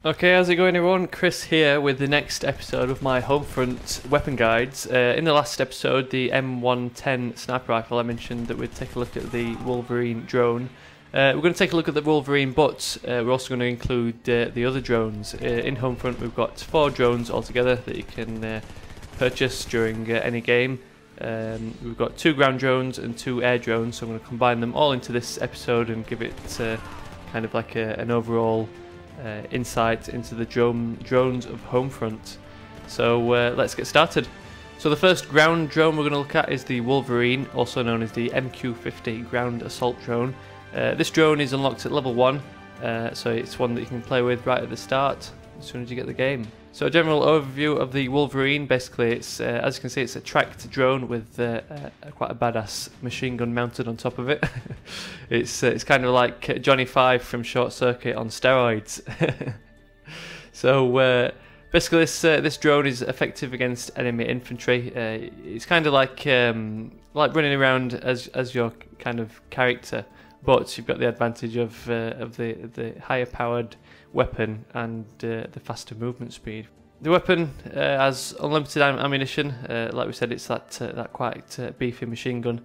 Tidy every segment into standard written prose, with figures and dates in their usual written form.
Okay, how's it going everyone? Chris here with the next episode of my Homefront weapon guides. In the last episode, the M110 sniper rifle, I mentioned that we'd take a look at the Wolverine drone. We're going to take a look at the Wolverine, but we're also going to include the other drones. In Homefront we've got 4 drones altogether that you can purchase during any game. We've got 2 ground drones and 2 air drones, so I'm going to combine them all into this episode and give it kind of like an overall insight into the drones of Homefront. So let's get started. So the first ground drone we're going to look at is the Wolverine, also known as the MQ-50 ground assault drone. This drone is unlocked at level 1, so it's one that you can play with right at the start as soon as you get the game. So a general overview of the Wolverine, basically it's, as you can see, it's a tracked drone with quite a badass machine gun mounted on top of it. It's kind of like Johnny Five from Short Circuit on steroids. So basically this drone is effective against enemy infantry. It's kind of like running around as your kind of character, but you've got the advantage of the higher powered weapon and the faster movement speed. The weapon has unlimited ammunition. Like we said, it's that quite beefy machine gun,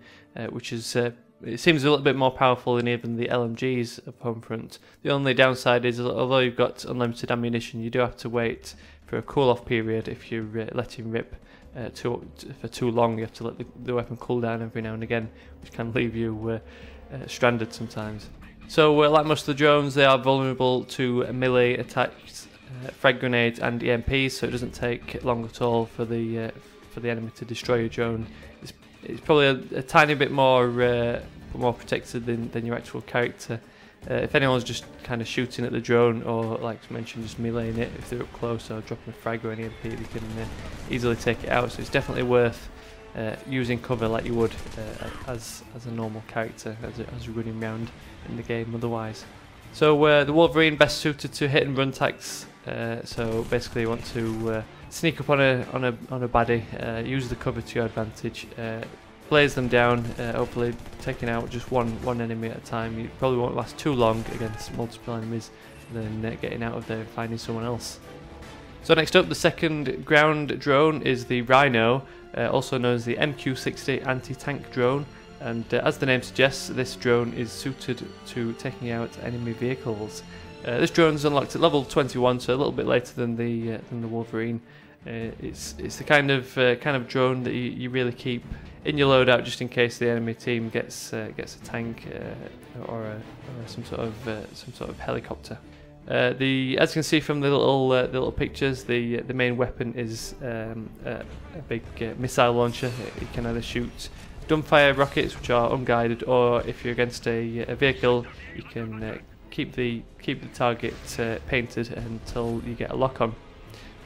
which is it seems a little bit more powerful than even the LMGs of Homefront. The only downside is, although you've got unlimited ammunition, you do have to wait for a cool-off period if you're letting rip for too long. You have to let the weapon cool down every now and again, which can leave you stranded sometimes. So like most of the drones, they are vulnerable to melee attacks, frag grenades and EMPs, so it doesn't take long at all for the enemy to destroy your drone. It's probably a tiny bit more protected than your actual character. If anyone's just kind of shooting at the drone, or like I mentioned, just meleeing it, if they're up close or dropping a frag or an EMP, they can easily take it out. So it's definitely worth using cover like you would as a normal character, as you're running around in the game otherwise. So the Wolverine best suited to hit and run attacks. So basically you want to sneak up on a baddie, use the cover to your advantage, blaze them down, hopefully taking out just one enemy at a time. You probably won't last too long against multiple enemies, and then getting out of there and finding someone else. So next up, the second ground drone is the Rhino, also known as the MQ-60 anti-tank drone. And as the name suggests, this drone is suited to taking out enemy vehicles. This drone is unlocked at level 21, so a little bit later than the Wolverine. It's the kind of drone that you really keep in your loadout just in case the enemy team gets a tank or some sort of helicopter. As you can see from the little pictures, the main weapon is a big missile launcher. It can either shoot dumbfire rockets, which are unguided, or if you're against a vehicle, you can keep the target painted until you get a lock on.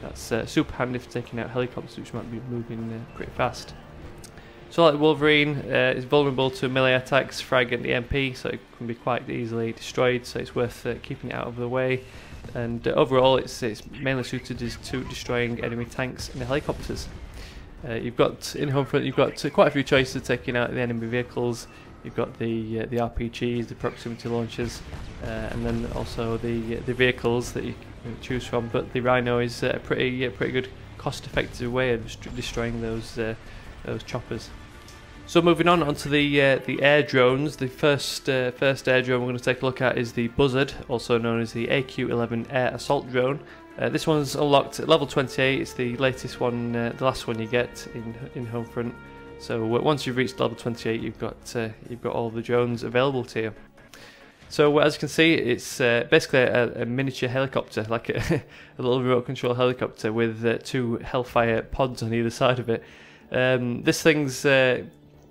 That's super handy for taking out helicopters, which might be moving pretty fast. So like the Wolverine, is vulnerable to melee attacks, frag and EMP, so it can be quite easily destroyed, so it's worth keeping it out of the way. And overall it's mainly suited to destroying enemy tanks and helicopters. You've got in Homefront, you've got quite a few choices taking out the enemy vehicles. You've got the RPGs, the proximity launchers, and then also the vehicles that you can choose from. But the Rhino is a pretty good, cost-effective way of destroying those choppers. So moving on onto the air drones. The first air drone we're going to take a look at is the Buzzard, also known as the AQ-11 air assault drone. This one's unlocked at level 28. It's the latest one, the last one you get in Homefront. So once you've reached level 28, you've got all the drones available to you. So as you can see, it's basically a miniature helicopter, like a little remote control helicopter with 2 Hellfire pods on either side of it. This thing's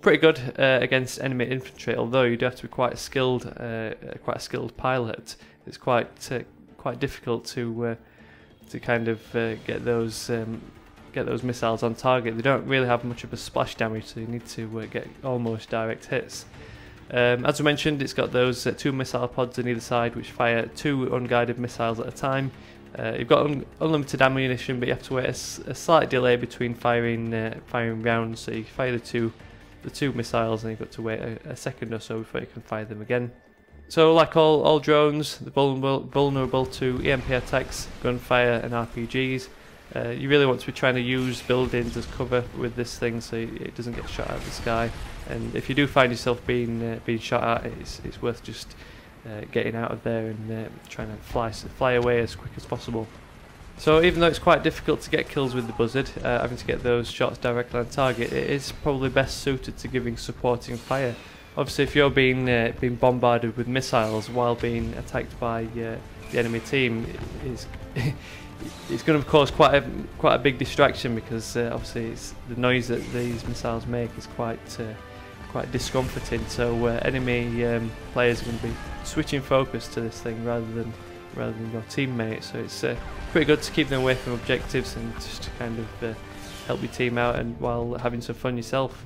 pretty good against enemy infantry, although you do have to be quite a skilled pilot. It's quite difficult to kind of get those missiles on target. They don't really have much of a splash damage, so you need to get almost direct hits. As we mentioned, it's got those 2 missile pods on either side, which fire 2 unguided missiles at a time. You've got unlimited ammunition, but you have to wait a slight delay between firing rounds. So you fire the two missiles, and you've got to wait a second or so before you can fire them again. So like all drones, they're vulnerable to EMP attacks, gunfire and RPGs. You really want to be trying to use buildings as cover with this thing so it doesn't get shot out of the sky. And if you do find yourself being shot at, it's worth just getting out of there and trying to fly away as quick as possible. So even though it's quite difficult to get kills with the Buzzard, having to get those shots directly on target, it is probably best suited to giving supporting fire. Obviously, if you're being bombarded with missiles while being attacked by the enemy team, it's going to cause quite a big distraction, because obviously the noise that these missiles make is quite discomforting. So enemy players are going to be switching focus to this thing rather than your teammates. So it's pretty good to keep them away from objectives and just to kind of help your team out and while having some fun yourself.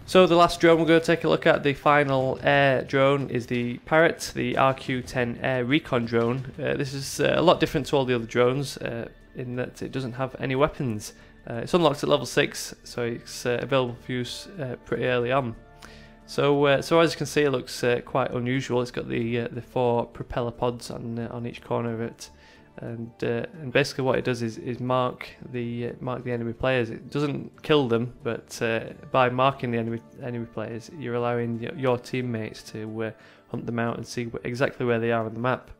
So the last drone we're going to take a look at, the final air drone, is the Parrot, the RQ-10 Air RECON drone. This is a lot different to all the other drones in that it doesn't have any weapons. It's unlocked at level 6, so it's available for use pretty early on. So as you can see, it looks quite unusual. It's got the 4 propeller pods on each corner of it. And basically what it does is mark the enemy players. It doesn't kill them, but by marking the enemy players, you're allowing your teammates to hunt them out and see exactly where they are on the map.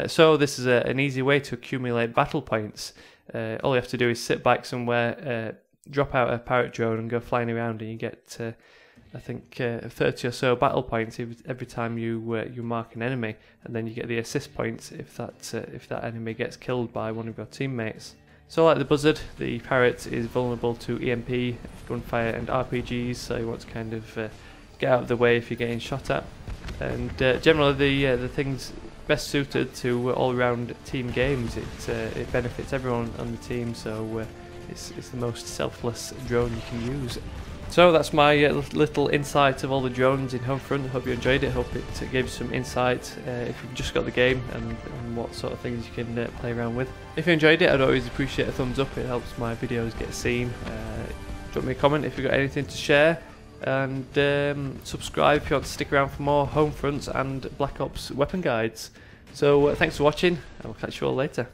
So this is an easy way to accumulate battle points. All you have to do is sit back somewhere, drop out a Parrot drone and go flying around, and you get I think 30 or so battle points every time you mark an enemy, and then you get the assist points if that enemy gets killed by one of your teammates. So like the Buzzard, the Parrot is vulnerable to EMP, gunfire and RPGs, so you want to kind of get out of the way if you're getting shot at. And generally the thing's best suited to all-round team games. It benefits everyone on the team, so it's the most selfless drone you can use. So that's my little insight of all the drones in Homefront. I hope you enjoyed it. I hope it gave you some insight if you've just got the game and what sort of things you can play around with. If you enjoyed it, I'd always appreciate a thumbs up. It helps my videos get seen. Drop me a comment if you've got anything to share, and subscribe if you want to stick around for more Homefronts and Black Ops weapon guides. So thanks for watching, and I'll catch you all later.